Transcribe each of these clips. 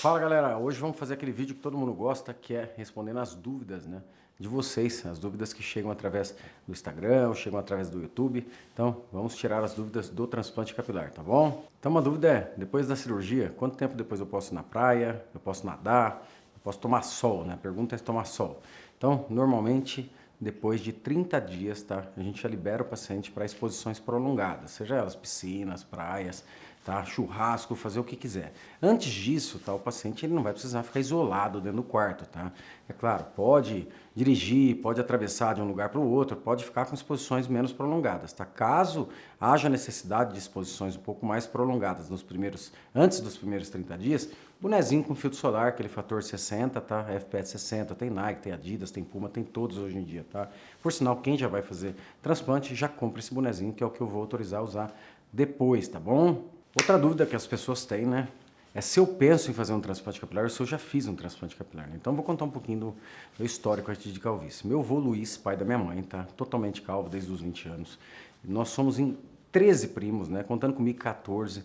Fala galera, hoje vamos fazer aquele vídeo que todo mundo gosta, que é respondendo as dúvidas, né, de vocês, as dúvidas que chegam através do Instagram, ou chegam através do YouTube. Então, vamos tirar as dúvidas do transplante capilar, tá bom? Então, uma dúvida é, depois da cirurgia, quanto tempo depois eu posso ir na praia, eu posso nadar, eu posso tomar sol, né? A pergunta é tomar sol. Então, normalmente, depois de 30 dias, tá? A gente já libera o paciente para exposições prolongadas, seja elas piscinas, praias, tá? Churrasco, fazer o que quiser. Antes disso, tá? O paciente ele não vai precisar ficar isolado dentro do quarto, tá? É claro, pode dirigir, pode atravessar de um lugar para o outro, pode ficar com exposições menos prolongadas, tá? Caso haja necessidade de exposições um pouco mais prolongadas antes dos primeiros 30 dias, bonezinho com filtro solar, aquele fator 60, tá? FPS 60, tem Nike, tem Adidas, tem Puma, tem todos hoje em dia, tá? Por sinal, quem já vai fazer transplante já compra esse bonezinho, que é o que eu vou autorizar a usar depois, tá bom? Outra dúvida que as pessoas têm, né? É se eu penso em fazer um transplante capilar ou se eu já fiz um transplante capilar. Então, vou contar um pouquinho do meu histórico antes de calvície. Meu avô Luiz, pai da minha mãe, tá? Totalmente calvo desde os 20 anos. Nós somos em 13 primos, né? Contando comigo, 14.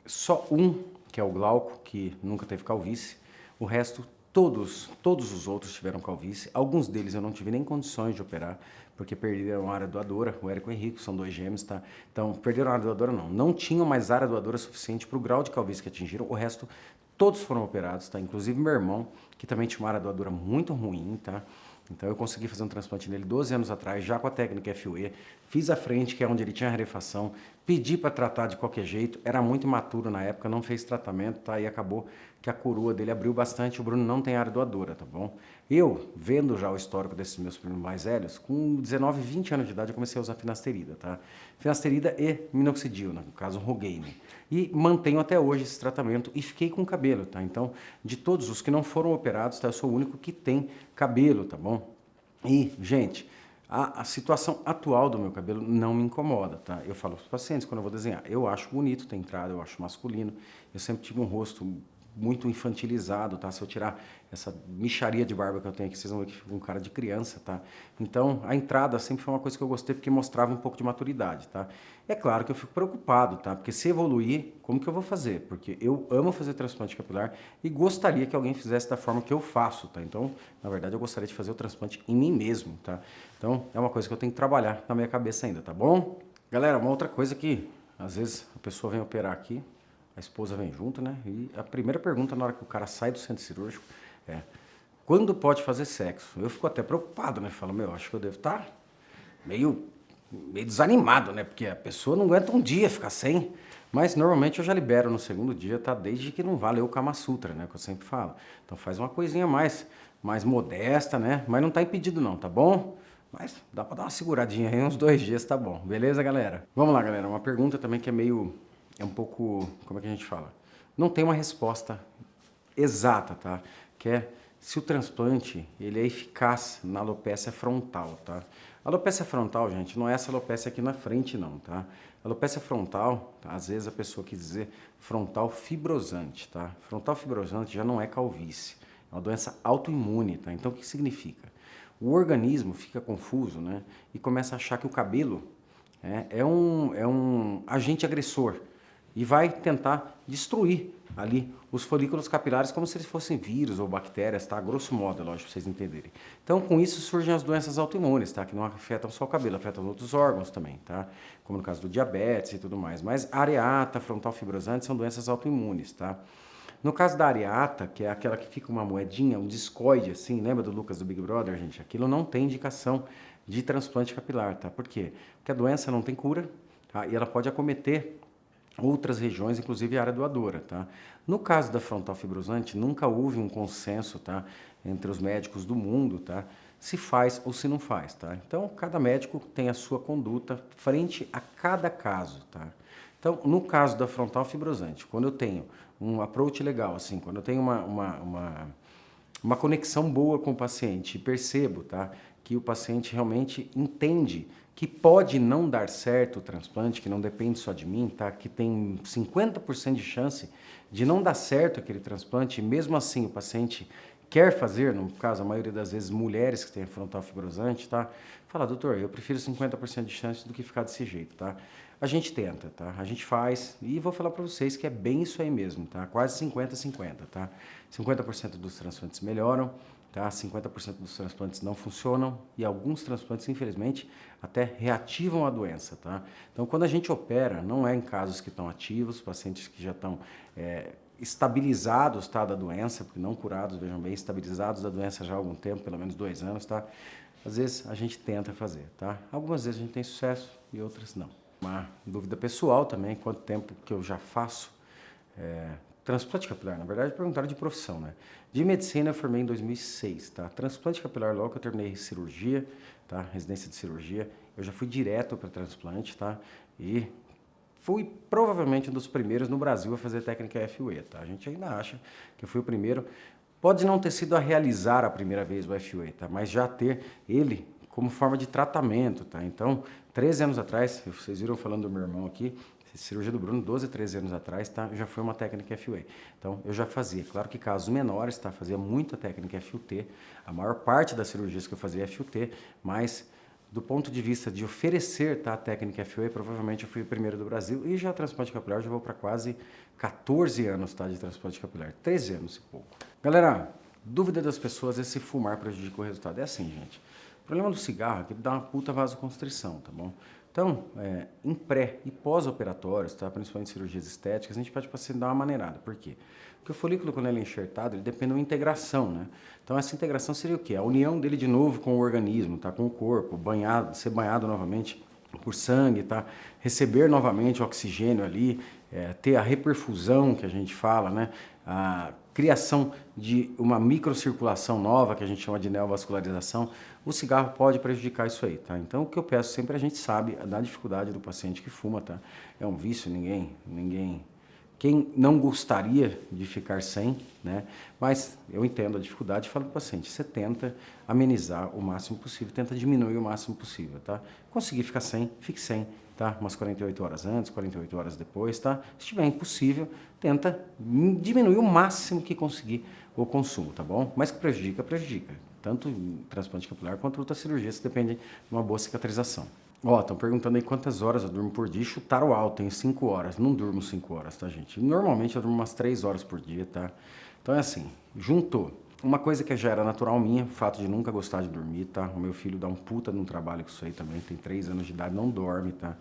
Só um, que é o Glauco, que nunca teve calvície. O resto, todos os outros tiveram calvície. Alguns deles eu não tive nem condições de operar, porque perderam a área doadora. O Érico e o Henrique são dois gêmeos, tá? Então, perderam a área doadora não. Não tinham mais área doadora suficiente para o grau de calvície que atingiram. O resto, todos foram operados, tá? Inclusive meu irmão, que também tinha uma área doadora muito ruim, tá? Então eu consegui fazer um transplante nele 12 anos atrás, já com a técnica FUE. Fiz a frente, que é onde ele tinha rarefação. Pedi para tratar de qualquer jeito. Era muito imaturo na época, não fez tratamento, tá? E acabou que a coroa dele abriu bastante. O Bruno não tem área doadora, tá bom? Eu, vendo já o histórico desses meus primos mais velhos, com 19, 20 anos de idade eu comecei a usar finasterida, tá? Finasterida e minoxidil, no caso Rogaine. E mantenho até hoje esse tratamento e fiquei com cabelo, tá? Então, de todos os que não foram operados, tá? Eu sou o único que tem cabelo, tá bom? E, gente, a situação atual do meu cabelo não me incomoda, tá? Eu falo para os pacientes quando eu vou desenhar, eu acho bonito ter entrada, eu acho masculino, eu sempre tive um rosto muito infantilizado, tá? Se eu tirar essa mixaria de barba que eu tenho aqui, vocês vão ver que fica um cara de criança, tá? Então, a entrada sempre foi uma coisa que eu gostei porque mostrava um pouco de maturidade, tá? É claro que eu fico preocupado, tá? Porque se evoluir, como que eu vou fazer? Porque eu amo fazer transplante capilar e gostaria que alguém fizesse da forma que eu faço, tá? Então, na verdade, eu gostaria de fazer o transplante em mim mesmo, tá? Então, é uma coisa que eu tenho que trabalhar na minha cabeça ainda, tá bom? Galera, uma outra coisa que, às vezes, a pessoa vem operar aqui, a esposa vem junto, né? E a primeira pergunta na hora que o cara sai do centro cirúrgico é: quando pode fazer sexo? Eu fico até preocupado, né? Falo, meu, acho que eu devo estar meio desanimado, né? Porque a pessoa não aguenta um dia ficar sem. Mas normalmente eu já libero no segundo dia, tá? Desde que não vá ler o Kama Sutra, né? Que eu sempre falo. Então faz uma coisinha mais modesta, né? Mas não tá impedido não, tá bom? Mas dá pra dar uma seguradinha aí, uns 2 dias, tá bom. Beleza, galera? Vamos lá, galera. Uma pergunta também que é um pouco, como é que a gente fala? Não tem uma resposta exata, tá? Que é se o transplante ele é eficaz na alopécia frontal, tá? A alopécia frontal, gente, não é essa alopécia aqui na frente, não, tá? A alopécia frontal, tá? Às vezes a pessoa quis dizer frontal fibrosante, tá? Frontal fibrosante já não é calvície, é uma doença autoimune, tá? Então o que significa? O organismo fica confuso, né? E começa a achar que o cabelo é um agente agressor e vai tentar destruir ali os folículos capilares como se eles fossem vírus ou bactérias, tá? Grosso modo, é lógico, pra vocês entenderem. Então, com isso surgem as doenças autoimunes, tá? Que não afetam só o cabelo, afetam outros órgãos também, tá? Como no caso do diabetes e tudo mais. Mas areata, frontal fibrosante são doenças autoimunes, tá? No caso da areata, que é aquela que fica uma moedinha, um discoide assim, lembra do Lucas do Big Brother, gente? Aquilo não tem indicação de transplante capilar, tá? Por quê? Porque a doença não tem cura, tá? E ela pode acometer outras regiões, inclusive a área doadora, tá? No caso da frontal fibrosante, nunca houve um consenso, tá? Entre os médicos do mundo, tá? Se faz ou se não faz, tá? Então, cada médico tem a sua conduta frente a cada caso, tá? Então, no caso da frontal fibrosante, quando eu tenho um approach legal, assim, quando eu tenho uma conexão boa com o paciente e percebo, tá, que o paciente realmente entende que pode não dar certo o transplante, que não depende só de mim, tá, que tem 50% de chance de não dar certo aquele transplante, e mesmo assim o paciente quer fazer, no caso, a maioria das vezes mulheres que têm frontal fibrosante, tá? Fala, doutor, eu prefiro 50% de chance do que ficar desse jeito, tá? a gente tenta, tá? A gente faz e vou falar para vocês que é bem isso aí mesmo, tá? Quase 50-50, tá? 50% dos transplantes melhoram, tá? 50% dos transplantes não funcionam e alguns transplantes, infelizmente, até reativam a doença, tá? Então, quando a gente opera, não é em casos que estão ativos, pacientes que já estão estabilizados, tá, da doença, porque não curados, vejam bem, estabilizados da doença já há algum tempo, pelo menos 2 anos, tá? Às vezes a gente tenta fazer, tá? Algumas vezes a gente tem sucesso e outras não. Uma dúvida pessoal também, quanto tempo que eu já faço transplante capilar, na verdade perguntaram de profissão, né? De medicina eu formei em 2006, tá? Transplante capilar logo que eu terminei cirurgia, tá? Residência de cirurgia, eu já fui direto para transplante, tá? E fui provavelmente um dos primeiros no Brasil a fazer técnica FUE, tá? A gente ainda acha que eu fui o primeiro. Pode não ter sido a realizar a primeira vez o FUE, tá? Mas já ter ele como forma de tratamento, tá? Então, 13 anos atrás, vocês viram falando do meu irmão aqui, cirurgia do Bruno, 12, 13 anos atrás, tá? Já foi uma técnica FUE. Então, eu já fazia. Claro que casos menores, tá? Fazia muita técnica FUT. A maior parte das cirurgias que eu fazia é FUT, mas do ponto de vista de oferecer, tá, a técnica FUE, provavelmente eu fui o primeiro do Brasil e já transplante capilar, já vou para quase 14 anos, tá, de transplante capilar, 13 anos e pouco. Galera, dúvida das pessoas é se fumar prejudica o resultado. É assim, gente, o problema do cigarro é que ele dá uma puta vasoconstrição, tá bom? Então, em pré e pós-operatórios, tá, principalmente cirurgias estéticas, a gente pede para paciente dar uma maneirada. Por quê? Porque o folículo, quando ele é enxertado, ele depende de uma integração, né? Então, essa integração seria o quê? A união dele de novo com o organismo, tá? Com o corpo, ser banhado novamente por sangue, tá? Receber novamente oxigênio ali, ter a reperfusão que a gente fala, né? A criação de uma microcirculação nova, que a gente chama de neovascularização, o cigarro pode prejudicar isso aí, tá? Então, o que eu peço sempre, a gente sabe da dificuldade do paciente que fuma, tá? É um vício, quem não gostaria de ficar sem, né? Mas eu entendo a dificuldade e falo para o paciente, você tenta amenizar o máximo possível, tenta diminuir o máximo possível, tá? Conseguir ficar sem, fique sem, tá? Umas 48 horas antes, 48 horas depois, tá? Se estiver impossível, tenta diminuir o máximo que conseguir o consumo, tá bom? Mas que prejudica, prejudica. Tanto em transplante capilar quanto outras cirurgias, depende de uma boa cicatrização. Ó, estão perguntando aí quantas horas eu durmo por dia. Chutaram alto, em 5 horas. Não durmo 5 horas, tá, gente? Normalmente eu durmo umas 3 horas por dia, tá? Então é assim, juntou. Uma coisa que já era natural minha, o fato de nunca gostar de dormir, tá? O meu filho dá um puta num trabalho com isso aí também, tem 3 anos de idade, não dorme, tá?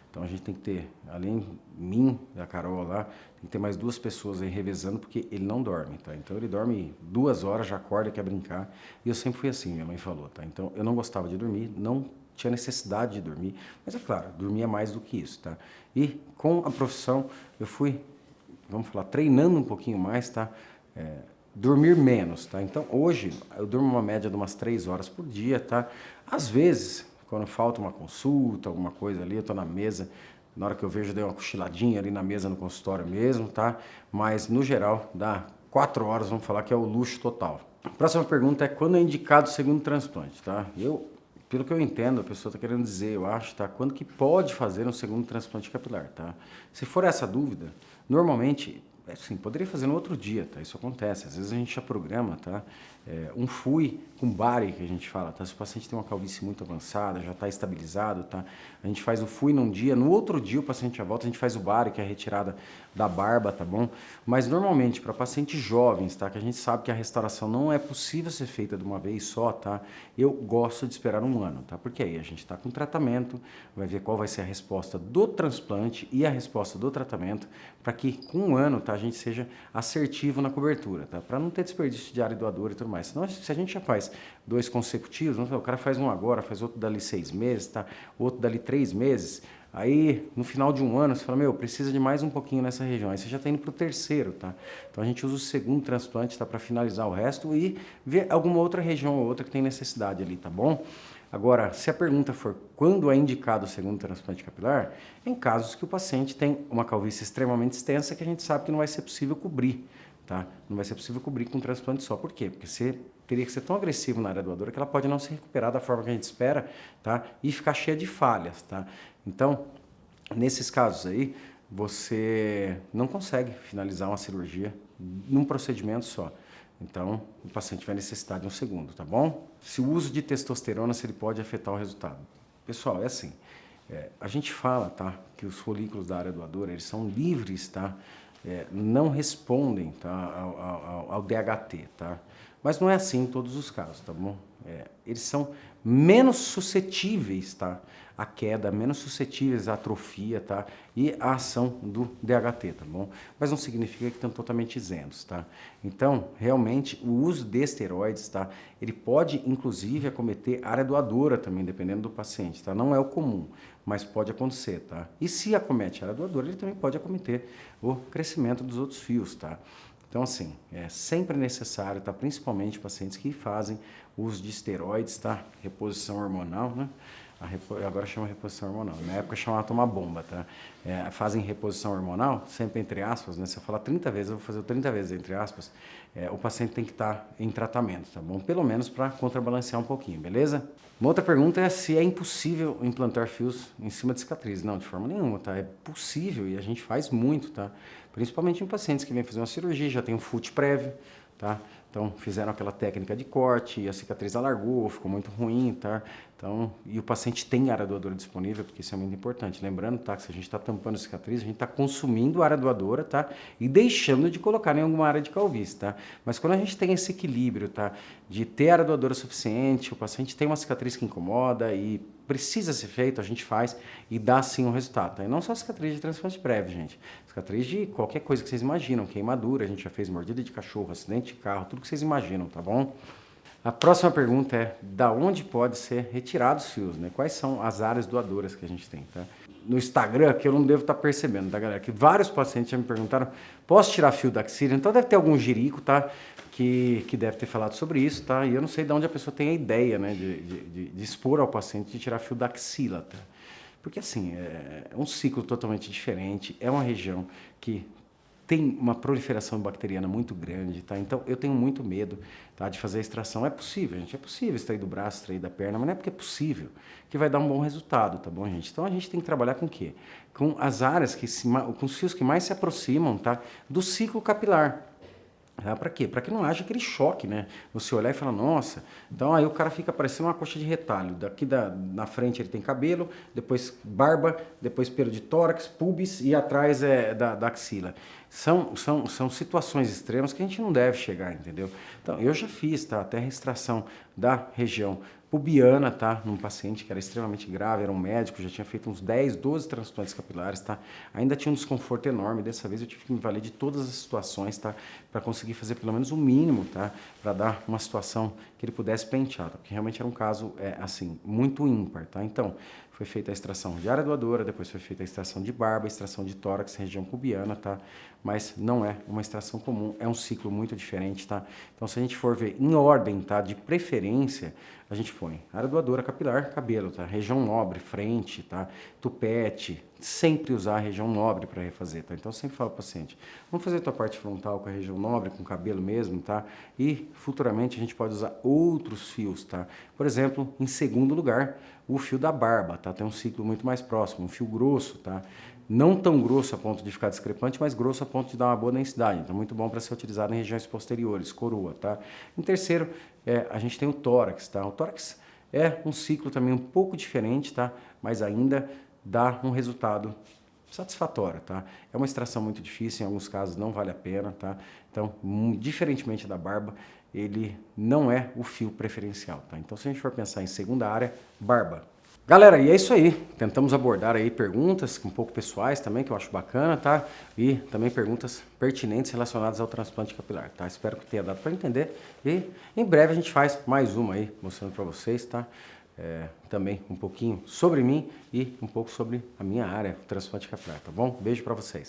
Então a gente tem que ter, além de mim, da Carol lá, tem que ter mais 2 pessoas aí revezando, porque ele não dorme, tá? Então ele dorme 2 horas, já acorda, quer brincar. E eu sempre fui assim, minha mãe falou, tá? Então eu não gostava de dormir, não tinha necessidade de dormir, mas é claro, dormia mais do que isso, tá? E com a profissão eu fui, vamos falar, treinando um pouquinho mais, tá? Dormir menos, tá? Então hoje eu durmo uma média de umas 3 horas por dia, tá? Às vezes, quando falta uma consulta, alguma coisa ali, eu tô na mesa, na hora que eu vejo, eu dei uma cochiladinha ali na mesa no consultório mesmo, tá? Mas no geral dá 4 horas, vamos falar que é o luxo total. A próxima pergunta é quando é indicado o segundo transplante, tá? Pelo que eu entendo, a pessoa está querendo dizer, eu acho, tá? Quando que pode fazer um segundo transplante capilar, tá? Se for essa dúvida, normalmente, assim, poderia fazer no outro dia, tá? Isso acontece. Às vezes a gente já programa, tá? Um FUI com bari, que a gente fala, tá? Se o paciente tem uma calvície muito avançada, já está estabilizado, tá? A gente faz o FUI num dia, no outro dia o paciente já volta, a gente faz o bari, que é a retirada da barba, tá bom? Mas normalmente, para pacientes jovens, tá? Que a gente sabe que a restauração não é possível ser feita de uma vez só, tá? Eu gosto de esperar um ano, tá? Porque aí a gente está com tratamento, vai ver qual vai ser a resposta do transplante e a resposta do tratamento, para que com um ano, tá? A gente seja assertivo na cobertura, tá? Para não ter desperdício de área doadora e tudo mais. Senão, se a gente já faz 2 consecutivos, o cara faz um agora, faz outro dali 6 meses, tá? Outro dali 3 meses, aí no final de um ano você fala, meu, precisa de mais um pouquinho nessa região, aí você já está indo para o terceiro, tá? Então a gente usa o segundo transplante, tá? Para finalizar o resto e ver alguma outra região ou outra que tem necessidade ali, tá bom? Agora, se a pergunta for quando é indicado o segundo transplante capilar, em casos que o paciente tem uma calvície extremamente extensa que a gente sabe que não vai ser possível cobrir, tá? Não vai ser possível cobrir com um transplante só. Por quê? Porque você teria que ser tão agressivo na área doadora que ela pode não se recuperar da forma que a gente espera, tá? E ficar cheia de falhas, tá? Então, nesses casos aí, você não consegue finalizar uma cirurgia num procedimento só. Então, o paciente vai necessitar de um segundo, tá bom? Se o uso de testosterona, se ele pode afetar o resultado. Pessoal, é assim, A gente fala, tá, que os folículos da área doadora, eles são livres, tá, não respondem, tá, ao DHT, tá, mas não é assim em todos os casos, tá bom? Eles são menos suscetíveis, tá, à queda, menos suscetíveis à atrofia, tá, e à ação do DHT, tá bom? Mas não significa que estão totalmente isentos, tá? Então, realmente, o uso de esteroides, tá, ele pode, inclusive, acometer área doadora também, dependendo do paciente, tá? Não é o comum, mas pode acontecer, tá? E se acomete a área doadora, ele também pode acometer o crescimento dos outros fios, tá? Então, assim, é sempre necessário, tá? Principalmente pacientes que fazem uso de esteroides, tá? Reposição hormonal, né? Agora chama reposição hormonal, na época chamava tomar bomba, tá? Fazem reposição hormonal, sempre entre aspas, né? Se eu falar 30 vezes, eu vou fazer 30 vezes entre aspas, o paciente tem que estar em tratamento, tá bom? Pelo menos para contrabalancear um pouquinho, beleza? Uma outra pergunta é se é impossível implantar fios em cima de cicatriz. Não, de forma nenhuma, tá? É possível e a gente faz muito, tá? Principalmente em pacientes que vêm fazer uma cirurgia, já tem um FUT prévio, tá? Então, fizeram aquela técnica de corte e a cicatriz alargou, ficou muito ruim, tá? Então, e o paciente tem área doadora disponível, porque isso é muito importante. Lembrando, tá, que se a gente está tampando a cicatriz, a gente está consumindo área doadora, tá? E deixando de colocar em alguma área de calvície, tá? Mas quando a gente tem esse equilíbrio, tá? De ter área doadora suficiente, o paciente tem uma cicatriz que incomoda e precisa ser feito, a gente faz e dá sim um resultado, tá? E não só cicatriz de transplante prévio, gente. Cicatriz de qualquer coisa que vocês imaginam, queimadura, a gente já fez mordida de cachorro, acidente de carro, tudo que vocês imaginam, tá bom? A próxima pergunta é, da onde pode ser retirados os fios, né? Quais são as áreas doadoras que a gente tem, tá? No Instagram, que eu não devo estar percebendo, tá, galera? Que vários pacientes já me perguntaram, posso tirar fio da axila? Então deve ter algum jirico, tá? Que deve ter falado sobre isso, tá? E eu não sei de onde a pessoa tem a ideia, né? De expor ao paciente de tirar fio da axila, tá? Porque assim, é um ciclo totalmente diferente, é uma região que tem uma proliferação bacteriana muito grande, tá? Então eu tenho muito medo, tá, de fazer a extração. É possível, gente, é possível extrair do braço, extrair da perna, mas não é porque é possível que vai dar um bom resultado, tá bom, gente? Então a gente tem que trabalhar com o quê? Com as áreas com os fios que mais se aproximam, tá, do ciclo capilar. Para quê? Para que não haja aquele choque, né? Você olhar e falar, nossa, então aí o cara fica parecendo uma coxa de retalho. Daqui na frente ele tem cabelo, depois barba, depois pelo de tórax, pubis e atrás da axila. São situações extremas que a gente não deve chegar, entendeu? Então, eu já fiz, tá? Até a extração da região pubiana, tá? Num paciente que era extremamente grave, era um médico, já tinha feito uns 10, 12 transplantes capilares, tá? Ainda tinha um desconforto enorme, dessa vez eu tive que me valer de todas as situações, tá? Para conseguir fazer pelo menos o mínimo, tá? Para dar uma situação que ele pudesse pentear, tá? Porque realmente era um caso, assim, muito ímpar, tá? Então, foi feita a extração de área doadora, depois foi feita a extração de barba, a extração de tórax, região pubiana, tá? Mas não é uma extração comum, é um ciclo muito diferente, tá? Então, se a gente for ver em ordem, tá? De preferência, a gente põe área doadora capilar, cabelo, tá? Região nobre, frente, tá? Tupete, sempre usar a região nobre para refazer, tá? Então, eu sempre falo ao paciente, vamos fazer a tua parte frontal com a região nobre, com o cabelo mesmo, tá? E, futuramente, a gente pode usar outros fios, tá? Por exemplo, em segundo lugar, o fio da barba, tá? Tem um ciclo muito mais próximo, um fio grosso, tá? Não tão grosso a ponto de ficar discrepante, mas grosso a ponto de dar uma boa densidade. Então, muito bom para ser utilizado em regiões posteriores, coroa, tá? Em terceiro, a gente tem o tórax, tá? O tórax é um ciclo também um pouco diferente, tá? Mas ainda dá um resultado satisfatório, tá? É uma extração muito difícil, em alguns casos não vale a pena, tá? Então, diferentemente da barba, ele não é o fio preferencial, tá? Então, se a gente for pensar em segunda área, barba. Galera, e é isso aí. Tentamos abordar aí perguntas um pouco pessoais também, que eu acho bacana, tá? E também perguntas pertinentes relacionadas ao transplante capilar, tá? Espero que tenha dado para entender. E em breve a gente faz mais uma aí, mostrando para vocês, tá? Também um pouquinho sobre mim e um pouco sobre a minha área, o transplante capilar, tá bom? Beijo para vocês.